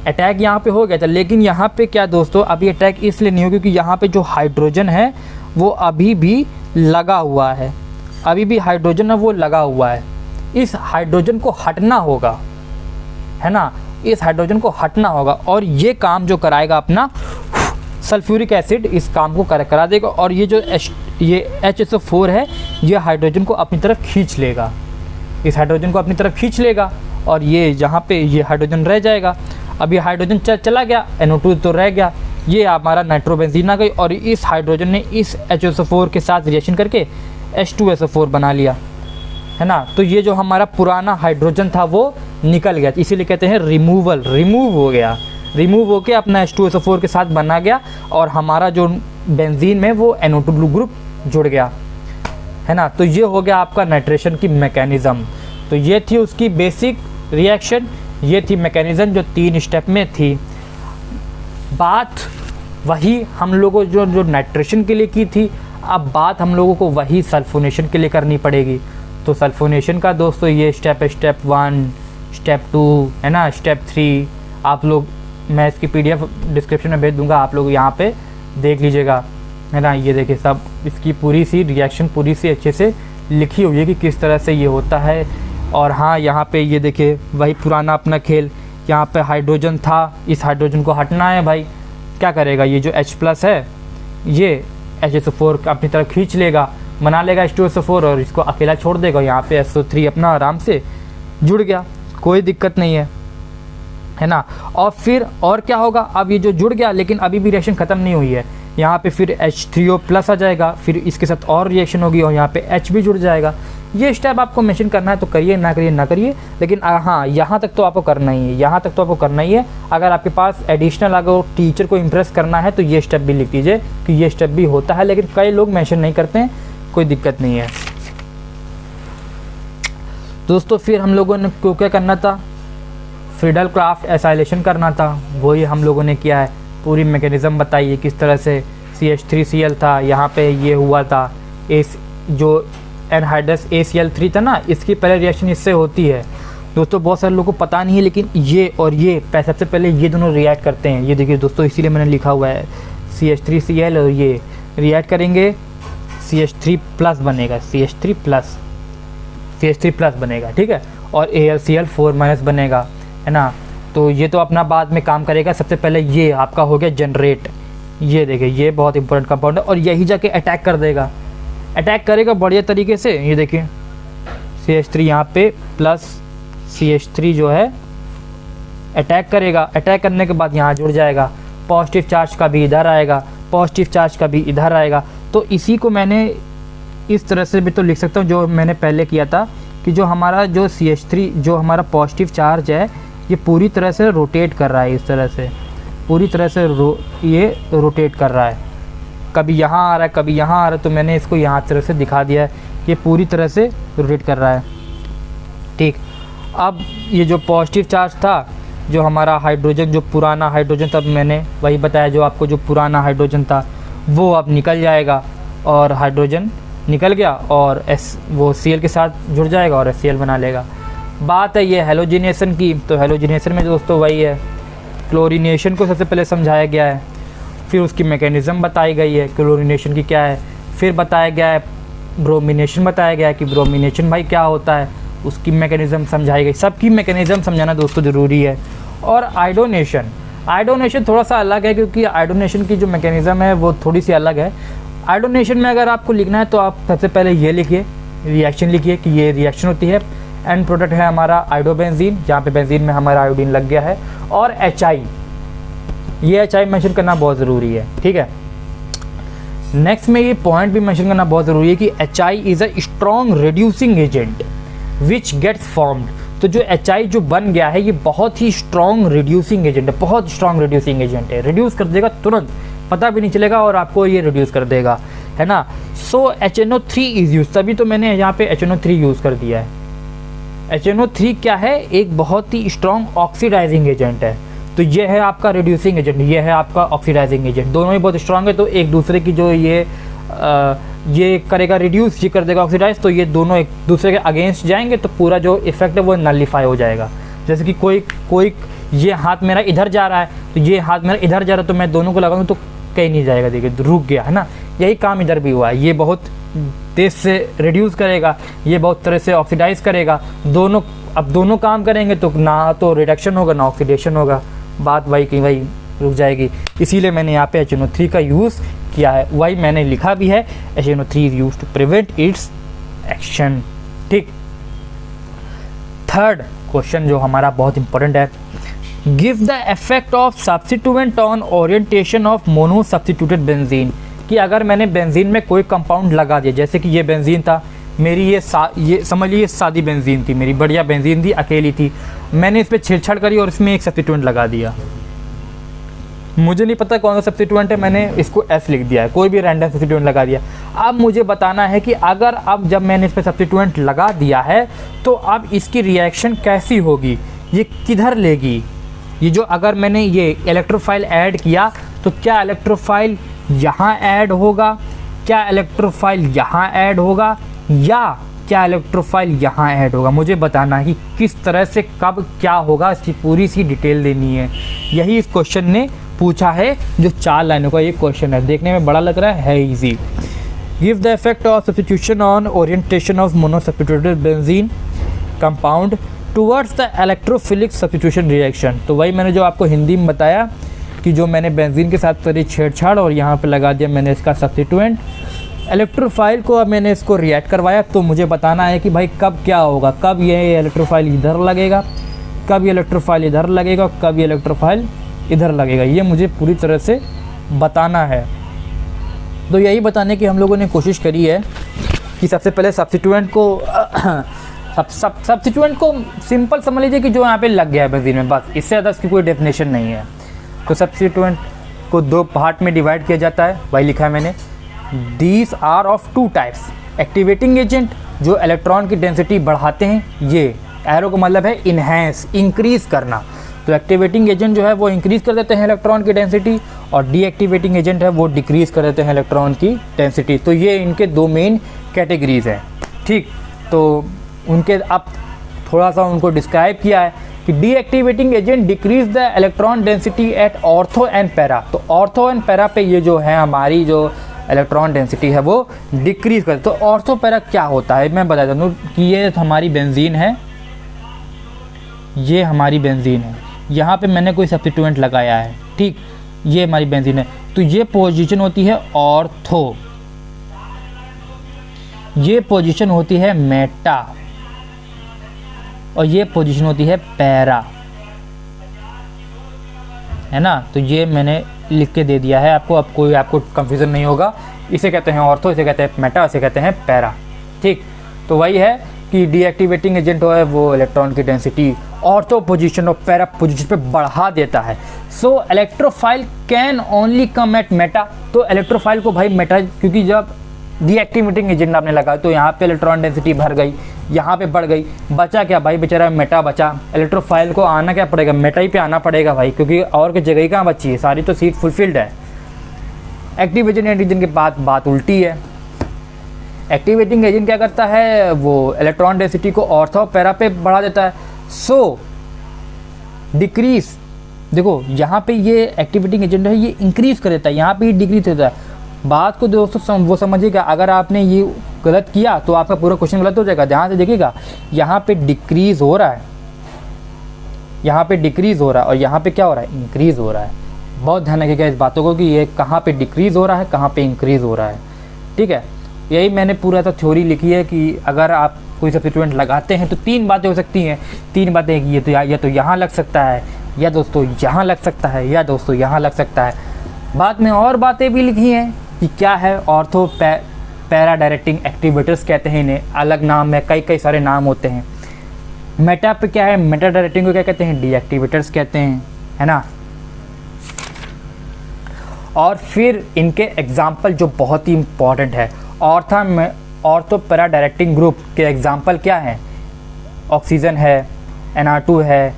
अटैक यहाँ पे हो गया था। लेकिन यहाँ पे क्या दोस्तों, अभी अटैक इसलिए नहीं हो क्योंकि यहाँ पे जो हाइड्रोजन है वो अभी भी लगा हुआ है, अभी भी हाइड्रोजन है वो लगा हुआ है। इस हाइड्रोजन को हटना होगा, है ना, इस हाइड्रोजन को हटना होगा, और ये काम जो कराएगा अपना सल्फ्यूरिक एसिड इस काम को करा देगा। और ये जो HSO4 है ये हाइड्रोजन को अपनी तरफ खींच लेगा, इस हाइड्रोजन को अपनी तरफ खींच लेगा, और ये जहाँ पे ये हाइड्रोजन रह जाएगा। अब ये हाइड्रोजन चला गया, NO2 तो रह गया, ये हमारा नाइट्रोबेंजीन आ गई, और इस हाइड्रोजन ने इस HSO4 के साथ रिएक्शन करके H2SO4 बना लिया, है ना। तो ये जो हमारा पुराना हाइड्रोजन था वो निकल गया, इसीलिए कहते हैं रिमूवल, रिमूव हो गया, रिमूव होके अपना H2SO4 के साथ बना गया, और हमारा जो बेंजीन में वो NO2 ग्रुप जुड़ गया, है ना। तो ये हो गया आपका नाइट्रेशन की मैकेनिज़्म। तो ये थी उसकी बेसिक रिएक्शन, ये थी मैकेनिज़्म जो 3 स्टेप में थी। बात वही हम लोगों जो नाइट्रेशन के लिए की थी, अब बात हम लोगों को वही सल्फोनेशन के लिए करनी पड़ेगी। तो सल्फोनेशन का दोस्तों ये स्टेप 1, स्टेप 2, है ना, स्टेप 3, आप लोग, मैं इसकी PDF डिस्क्रिप्शन में भेज दूंगा, आप लोग यहाँ पे देख लीजिएगा, है ना। ये देखिए सब इसकी पूरी सी रिएक्शन पूरी सी अच्छे से लिखी हुई है कि किस तरह से ये होता है। और हाँ, यहाँ पे ये देखिए वही पुराना अपना खेल, यहाँ पे हाइड्रोजन था, इस हाइड्रोजन को हटना है भाई, क्या करेगा, ये जो H+ है ये HSO4 अपनी तरफ खींच लेगा, बना लेगा H2SO4 और इसको अकेला छोड़ देगा। यहाँ पे SO3 अपना आराम से जुड़ गया, कोई दिक्कत नहीं है ना। और फिर और क्या होगा, अब ये जो जुड़ गया लेकिन अभी भी रिएक्शन ख़त्म नहीं हुई है, यहाँ पे फिर H3O+ आ जाएगा, फिर इसके साथ और रिएक्शन होगी और यहाँ पे H भी जुड़ जाएगा। ये स्टेप आपको मेंशन करना है तो करिए, ना करिए ना करिए, लेकिन हाँ यहाँ तक तो आपको करना ही है, यहाँ तक तो आपको करना ही है। अगर आपके पास एडिशनल अगर टीचर को इम्प्रेस करना है तो ये स्टेप भी लिख दीजिए कि ये स्टेप भी होता है, लेकिन कई लोग मेंशन नहीं करते हैं, कोई दिक्कत नहीं है दोस्तों। फिर हम लोगों ने क्यों क्या करना था, फ्रीडल क्राफ्ट एसाइलेशन करना था, वही हम लोगों ने किया है। पूरी मैकेनिज़्म बताइए किस तरह से CH3Cl था, यहाँ पे ये हुआ था, इस जो एनहाइड्रस ACl3 था ना, इसकी पहले रिएक्शन इससे होती है, दोस्तों बहुत सारे लोगों को पता नहीं है, लेकिन ये और ये सबसे पहले ये दोनों रिएक्ट करते हैं। ये देखिए दोस्तों, इसीलिए मैंने लिखा हुआ है CH3Cl, और ये रिएक्ट करेंगे CH3+ बनेगा, CH3+ बनेगा, ठीक है। और AlCl4- बनेगा, है ना। तो ये तो अपना बाद में काम करेगा। सबसे पहले ये आपका हो गया जनरेट। ये देखिए, ये बहुत इंपॉर्टेंट कंपाउंड है, और यही जाके अटैक कर देगा, अटैक करेगा बढ़िया तरीके से। ये देखिए CH3 यहाँ पे प्लस CH3 जो है अटैक करेगा, अटैक करने के बाद यहाँ जुड़ जाएगा, पॉजिटिव चार्ज का भी इधर आएगा, पॉजिटिव चार्ज का भी इधर आएगा। तो इसी को मैंने इस तरह से भी तो लिख सकता हूँ जो मैंने पहले किया था, कि जो हमारा जो CH3 जो हमारा पॉजिटिव चार्ज है ये पूरी तरह से रोटेट कर रहा है, इस तरह से पूरी तरह से ये रोटेट कर रहा है, कभी यहाँ आ रहा है कभी यहाँ आ रहा है। तो मैंने इसको यहाँ तरह से दिखा दिया है, ये पूरी तरह से रोटेट कर रहा है, ठीक। अब ये जो पॉजिटिव चार्ज था, जो हमारा हाइड्रोजन, जो पुराना हाइड्रोजन था, मैंने वही बताया, जो आपको जो पुराना हाइड्रोजन था वो अब निकल जाएगा, और हाइड्रोजन निकल गया और वो Cl के साथ जुड़ जाएगा और HCl बना लेगा। बात है ये हेलोजिनेशन की, तो हेलोजिनेशन में दोस्तों वही है, क्लोरीनेशन को सबसे पहले समझाया गया है, फिर उसकी मैकेनिज़्म बताई गई है क्लोरीनेशन की क्या है, फिर बताया गया है ब्रोमिनेशन, बताया गया है कि ब्रोमिनेशन भाई क्या होता है, उसकी मैकेनिज़्म समझाई गई। सबकी मैकेनिज़्म समझाना दोस्तों ज़रूरी है। और आयोडोनेशन थोड़ा सा अलग है, क्योंकि आयोडोनेशन की जो मैकेनिज़्म है वो थोड़ी सी अलग है। आयोडोनेशन में अगर आपको लिखना है तो आप सबसे पहले ये लिखिए, रिएक्शन लिखिए कि ये रिएक्शन होती है, एंड प्रोडक्ट है हमारा आयोडोबेंजीन, जहाँ पे बेंजीन में हमारा आयोडीन लग गया है, और HI, ये HI मेंशन करना बहुत ज़रूरी है, ठीक है। नेक्स्ट में ये पॉइंट भी मेंशन करना बहुत ज़रूरी है कि HI is a strong reducing agent which gets formed. तो जो HI जो बन गया है ये बहुत ही स्ट्रॉन्ग रिड्यूसिंग एजेंट है, बहुत स्ट्रॉन्ग रिड्यूसिंग एजेंट है, रिड्यूस कर देगा तुरंत, पता भी नहीं चलेगा और आपको ये रिड्यूस कर देगा, है ना। सो HNO3 इज़ यूज, तभी तो मैंने यहाँ पे HNO3 यूज़ कर दिया है। HNO3 क्या है, एक बहुत ही स्ट्रॉन्ग ऑक्सीडाइजिंग एजेंट है। तो ये है आपका रिड्यूसिंग एजेंट, ये है आपका ऑक्सीडाइजिंग एजेंट, दोनों ही बहुत स्ट्रॉन्ग है। तो एक दूसरे की जो ये करेगा रिड्यूस, ये कर देगा ऑक्सीडाइज, तो ये दोनों एक दूसरे के अगेंस्ट जाएंगे, तो पूरा जो इफेक्ट है वो नलिफाई हो जाएगा। जैसे कि कोई ये हाथ मेरा इधर जा रहा है, तो ये हाथ मेरा इधर जा रहा है, तो मैं दोनों को लगाऊंगा तो कहीं नहीं जाएगा, देखिए रुक गया, है ना। यही काम इधर भी हुआ है, ये बहुत तेज से रिड्यूस करेगा, ये बहुत तरह से ऑक्सीडाइज करेगा, अब दोनों काम करेंगे तो ना तो रिडक्शन होगा ना ऑक्सीडेशन होगा, बात वही कि वही रुक जाएगी। इसीलिए मैंने यहाँ पे HNO3 का यूज़ किया है, वही मैंने लिखा भी है, HNO3 is used to prevent its action, ठीक। थर्ड क्वेश्चन जो हमारा बहुत इंपॉर्टेंट है, give the effect of substituent on orientation of mono substituted benzene. कि अगर मैंने बेंजीन में कोई कंपाउंड लगा दिया, जैसे कि ये बेंजीन था मेरी, ये समझ लीजिए सादी बेंजीन थी मेरी, बढ़िया बेंजीन थी, अकेली थी, मैंने इस पर छेड़छाड़ करी और इसमें एक सब्स्टिट्यूएंट लगा दिया, मुझे नहीं पता कौन सा सब्स्टिट्यूएंट है, मैंने इसको S लिख दिया है, कोई भी रैंडम सब्स्टिट्यूएंट लगा दिया। अब मुझे बताना है कि अगर अब जब मैंने इस पर सब्स्टिट्यूएंट लगा दिया है तो अब इसकी रिएक्शन कैसी होगी, ये किधर लेगी। ये जो अगर मैंने ये इलेक्ट्रोफाइल ऐड किया तो क्या इलेक्ट्रोफाइल यहाँ ऐड होगा, क्या इलेक्ट्रोफाइल यहाँ ऐड होगा, या क्या इलेक्ट्रोफाइल यहाँ ऐड होगा। मुझे बताना है कि किस तरह से कब क्या होगा, इसकी पूरी सी डिटेल देनी है। यही इस क्वेश्चन ने पूछा है, जो 4 लाइनों का ये क्वेश्चन है, देखने में बड़ा लग रहा है easy. Give the effect of substitution on orientation of monosubstituted benzene compound towards the electrophilic substitution reaction. तो वही मैंने जो आपको हिंदी में बताया कि जो मैंने बेंजीन के साथ करी छेड़छाड़ और यहाँ पे लगा दिया मैंने इसका सब्स्टिट्यूएंट, इलेक्ट्रोफाइल को अब मैंने इसको रिएक्ट करवाया, तो मुझे बताना है कि भाई कब क्या होगा, कब ये इलेक्ट्रोफाइल इधर लगेगा, कब ये इलेक्ट्रोफाइल इधर लगेगा, कब ये इलेक्ट्रोफाइल इधर लगेगा, ये मुझे पूरी तरह से बताना है। तो यही बताने की हम लोगों ने कोशिश करी है कि सबसे पहले सब्स्टिट्यूएंट को सिंपल समझ लीजिए कि जो यहाँ पे लग गया है बेंजीन में, बस इससे ज़्यादा इसकी कोई डेफिनेशन नहीं है। तो सब्स्टिट्यूएंट को 2 पार्ट में डिवाइड किया जाता है, वही लिखा है मैंने। These are of 2 types, activating agent जो इलेक्ट्रॉन की डेंसिटी बढ़ाते हैं, ये एरो का मतलब है इन्हेंस, इंक्रीज़ करना, तो एक्टिवेटिंग एजेंट जो है वो इंक्रीज़ कर देते हैं इलेक्ट्रॉन की डेंसिटी, और डीएक्टिवेटिंग एजेंट है वो डिक्रीज़ कर देते हैं इलेक्ट्रॉन की डेंसिटी। तो ये इनके 2 मेन कैटेगरीज़ हैं, ठीक। तो उनके अब थोड़ा सा उनको डिस्क्राइब किया है कि deactivating agent decrease the electron density at ortho and para. तो ऑर्थो एंड पैरा पे ये जो है हमारी जो इलेक्ट्रॉन डेंसिटी है वो डिक्रीज कर। तो ऑर्थो पैरा क्या होता है मैं बता दूँ कि ये हमारी बेंजीन है, ये हमारी बेंजीन है, यहाँ पे मैंने कोई सब्स्टिट्यूएंट लगाया है, ठीक, ये हमारी बेंजीन है। तो ये पोजीशन होती है ऑर्थो, ये पोजीशन होती है मेटा, और ये पोजीशन होती है पैरा, है ना। तो ये मैंने लिख के दे दिया है आपको, अब कोई आपको कंफ्यूजन नहीं होगा। इसे कहते हैं ऑर्थो, इसे कहते हैं मेटा, इसे कहते हैं पैरा, ठीक। तो वही है कि डीएक्टिवेटिंग एजेंट है वो इलेक्ट्रॉन की डेंसिटी ऑर्थो पोजीशन और पैरा पोजीशन पे बढ़ा देता है। So electrophile can only come at meta. तो इलेक्ट्रोफाइल को भाई मेटा, क्योंकि जब डीएक्टिवेटिंग एजेंट आपने लगाया तो यहाँ पे इलेक्ट्रॉन डेंसिटी भर गई, यहाँ पे बढ़ गई, बचा क्या भाई, बेचारा मेटा बचा। इलेक्ट्रोफाइल को आना क्या पड़ेगा, मेटा ही पे आना पड़ेगा भाई, क्योंकि और की जगह ही कहाँ बची है, सारी तो सीट फुलफिल्ड है। एक्टिवेटिंग एजेंट के बाद बात उल्टी है। एक्टिवेटिंग एजेंट क्या करता है, वो इलेक्ट्रॉन डेंसिटी को ऑर्थो पैरा पे बढ़ा देता है। सो डिक्रीज, देखो यहाँ पे ये एक्टिवेटिंग एजेंट है ये इंक्रीज कर देता है, यहाँ पे डिक्रीज होता है। बात को दोस्तों वो समझिएगा, अगर आपने ये गलत किया तो आपका पूरा क्वेश्चन गलत हो जाएगा। ध्यान से देखिएगा, यहाँ पे डिक्रीज हो रहा है, यहाँ पे डिक्रीज हो रहा है, और यहाँ पे क्या हो रहा है, इंक्रीज हो रहा है। बहुत ध्यान रखिएगा इस बातों को कि ये कहाँ पे डिक्रीज हो रहा है, कहाँ पे इंक्रीज हो रहा है, ठीक है। यही मैंने पूरा तो थ्योरी लिखी है कि अगर आप कोई सब्स्टिट्यूएंट लगाते हैं तो तीन बातें हो सकती हैं, तीन बातें, ये तो या तो यहाँ लग सकता है, या दोस्तों यहाँ लग सकता है, या दोस्तों यहाँ लग सकता है। बाद में और बातें भी लिखी हैं कि क्या है ऑर्थो पैरा डायरेक्टिंग एक्टिवेटर्स कहते हैं इन्हें, अलग नाम है, कई सारे नाम होते हैं। मेटा पे क्या है, मेटा डायरेक्टिंग को क्या कहते हैं, डीएक्टिवेटर्स कहते हैं, है ना। और फिर इनके एग्जाम्पल जो बहुत ही इंपॉर्टेंट है, ऑर्थो पैरा डायरेक्टिंग ग्रुप के एग्जाम्पल क्या हैं, ऑक्सीजन है, NR2 है,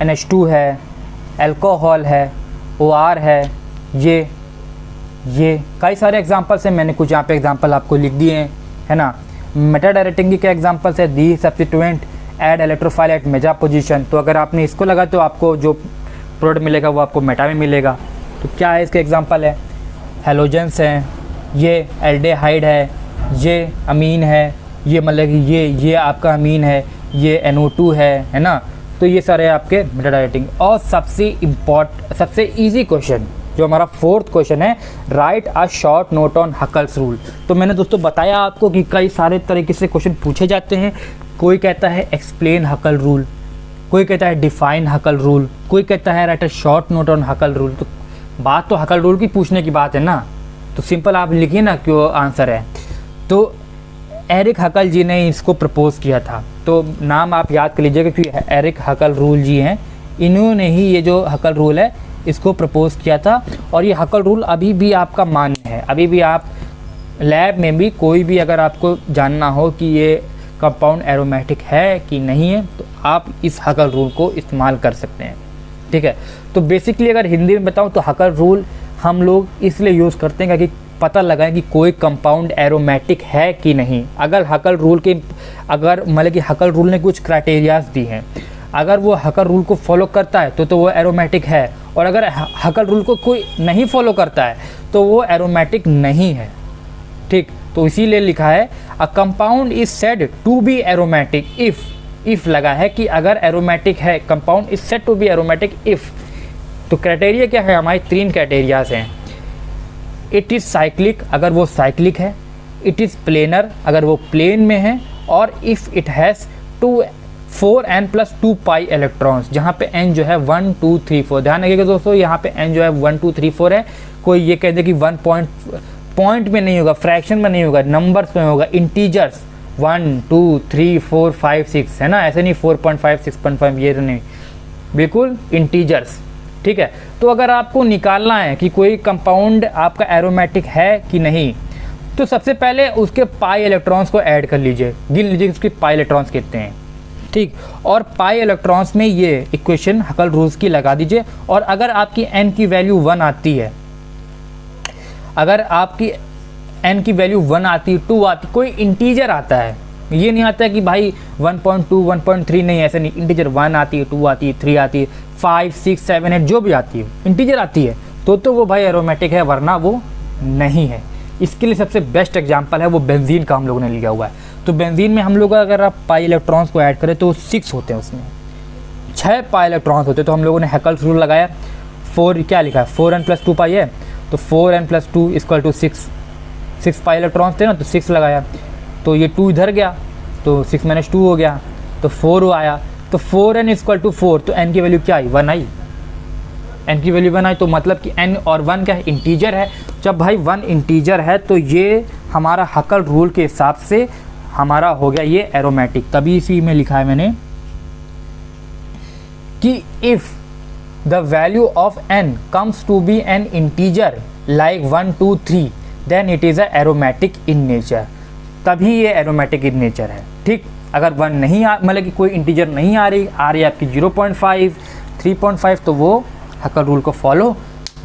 NH2 है, अल्कोहल है, OR है, ये कई सारे एग्जाम्पल्स हैं, मैंने कुछ यहाँ पे एग्जाम्पल आपको लिख दिए हैं, है ना। मेटा डायरेक्टिंग की क्या एग्जाम्पल्स है, the substituent add electrophile at meta position. तो अगर आपने इसको लगा तो आपको जो प्रोडक्ट मिलेगा वो आपको मेटा में मिलेगा। तो क्या है इसके एग्जाम्पल है, हेलोजेंस हैं, ये एल्डेहाइड है, ये अमीन है, ये मतलब कि ये आपका अमीन है, ये NO2 है ना। तो ये सारे आपके मेटा डायरेक्टिंग। और सबसे ईजी क्वेश्चन जो हमारा फोर्थ क्वेश्चन है, right a short note on Huckel's rule. तो मैंने दोस्तों बताया आपको कि कई सारे तरीके से क्वेश्चन पूछे जाते हैं। कोई कहता है एक्सप्लेन हकल रूल, कोई कहता है डिफाइन हकल रूल, कोई कहता है right a short note on हकल rule. तो बात तो हकल रूल की पूछने की बात है ना, तो सिंपल आप लिखिए ना क्यों आंसर है। तो एरिक हकल जी ने इसको प्रपोज किया था, तो नाम आप याद कर लीजिएगा क्योंकि एरिक हकल रूल जी हैं, इन्होंने ही ये जो हकल रूल है इसको प्रपोज किया था। और ये हकल रूल अभी भी आपका मान्य है, अभी भी आप लैब में भी कोई भी अगर आपको जानना हो कि ये कंपाउंड एरोमेटिक है कि नहीं है तो आप इस हकल रूल को इस्तेमाल कर सकते हैं, ठीक है। तो बेसिकली अगर हिंदी में बताऊं तो हकल रूल हम लोग इसलिए यूज़ करते हैं कि पता लगाएं कि कोई कंपाउंड एरोमेटिक है कि नहीं। अगर हकल रूल के मतलब कि हकल रूल ने कुछ क्राइटेरियाज दी हैं, अगर वो हकल रूल को फॉलो करता है तो वो एरोमेटिक है, और अगर हकल रूल को कोई नहीं फॉलो करता है तो वो एरोमेटिक नहीं है, ठीक। तो इसीलिए लिखा है a compound is said to be aromatic if लगा है कि अगर एरोमेटिक है, compound is said to be aromatic if. तो क्राइटेरिया क्या है, हमारे 3 क्राइटेरियाज हैं। इट इज़ साइक्लिक, अगर वो साइक्लिक है, इट इज़ प्लेनर, अगर वो प्लेन में है, और if it has 4n+2 pi electrons, जहाँ पे n जो है 1 2 3 4। ध्यान रखिएगा दोस्तों, यहाँ पे n जो है 1 2 3 4 है। कोई ये कह दे कि 1 पॉइंट में नहीं होगा, फ्रैक्शन में नहीं होगा, नंबर्स में होगा, इंटीजर्स 1 2 3 4 5 6, है ना। ऐसे नहीं 4.5 6.5 ये नहीं, बिल्कुल इंटीजर्स, ठीक है। तो अगर आपको निकालना है कि कोई कंपाउंड आपका एरोमेटिक है कि नहीं, तो सबसे पहले उसके पाई इलेक्ट्रॉन्स को ऐड कर लीजिए, गिन लीजिए उसके पाई इलेक्ट्रॉन्स कितने हैं, ठीक। और पाई इलेक्ट्रॉन्स में ये इक्वेशन हकल रूल्स की लगा दीजिए। और अगर आपकी n की वैल्यू 1 आती है, अगर आपकी n की वैल्यू 1 आती है, 2 आती, कोई इंटीजर आता है, ये नहीं आता कि भाई 1.2 1.3 नहीं, ऐसे नहीं। इंटीजर 1 आती है, 2 आती है, 3 आती है, 5 6 7 8 जो भी आती है इंटीजर आती है तो वो भाई एरोमेटिक है, वरना वो नहीं है। इसके लिए सबसे बेस्ट एग्जांपल है वो बेंजीन का हम लोगों ने लिया हुआ है। तो बेंजीन में हम लोग अगर आप पाई इलेक्ट्रॉन्स को ऐड करें तो 6 होते हैं, उसमें 6 पाई इलेक्ट्रॉन्स होते हैं। तो हम लोगों ने हैकल्स रूल लगाया, 4 क्या लिखा है 4n + 2 पाई है, तो 4n + 2 = 6 पाई इलेक्ट्रॉन्स थे ना, तो 6 लगाया, तो ये 2 इधर गया तो 6 - 2 हो गया, तो 4 आया, तो 4n = 4, तो n की वैल्यू क्या आई 1 आई, n की वैल्यू 1 आई, तो मतलब कि n और 1 क्या है इंटीजर है। जब भाई 1 इंटीजर है तो ये हमारा हकल रूल के हिसाब से हमारा हो गया ये एरोमेटिक। तभी इसी में लिखा है मैंने कि if the value of n comes to be an integer like 1 2 3 then it is a aromatic in nature, तभी ये एरोमेटिक इन नेचर है। ठीक, अगर 1 नहीं मतलब कि कोई इंटीजर नहीं आ रही आपकी 0.5 3.5 तो वो हकल रूल को फॉलो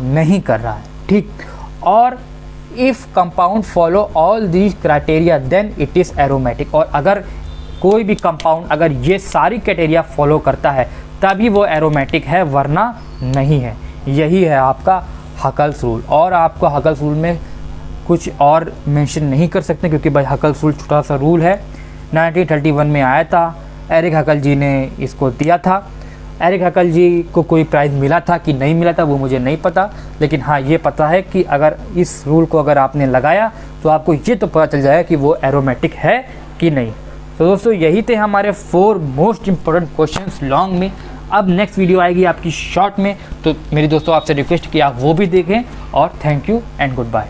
नहीं कर रहा है। ठीक, और if compound follow all these criteria then it is aromatic, और अगर कोई भी कंपाउंड अगर ये सारी क्राइटेरिया फॉलो करता है तभी वो एरोमेटिक है, वरना नहीं है। यही है आपका हकल्स रूल। और आपको हकल्स रूल में कुछ और मेंशन नहीं कर सकते क्योंकि भाई हकल्स रूल छोटा सा रूल है, 1931 में आया था, एरिक हकल जी ने इसको दिया था। एरिक हकल जी को कोई प्राइज़ मिला था कि नहीं मिला था वो मुझे नहीं पता, लेकिन हाँ ये पता है कि अगर इस रूल को अगर आपने लगाया तो आपको ये तो पता चल जाएगा कि वो एरोमेटिक है कि नहीं। तो दोस्तों यही थे हमारे 4 मोस्ट इम्पोर्टेंट क्वेश्चंस लॉन्ग में। अब नेक्स्ट वीडियो आएगी आपकी शॉर्ट में, तो मेरे दोस्तों आपसे रिक्वेस्ट कि आप वो भी देखें, और thank you and good bye.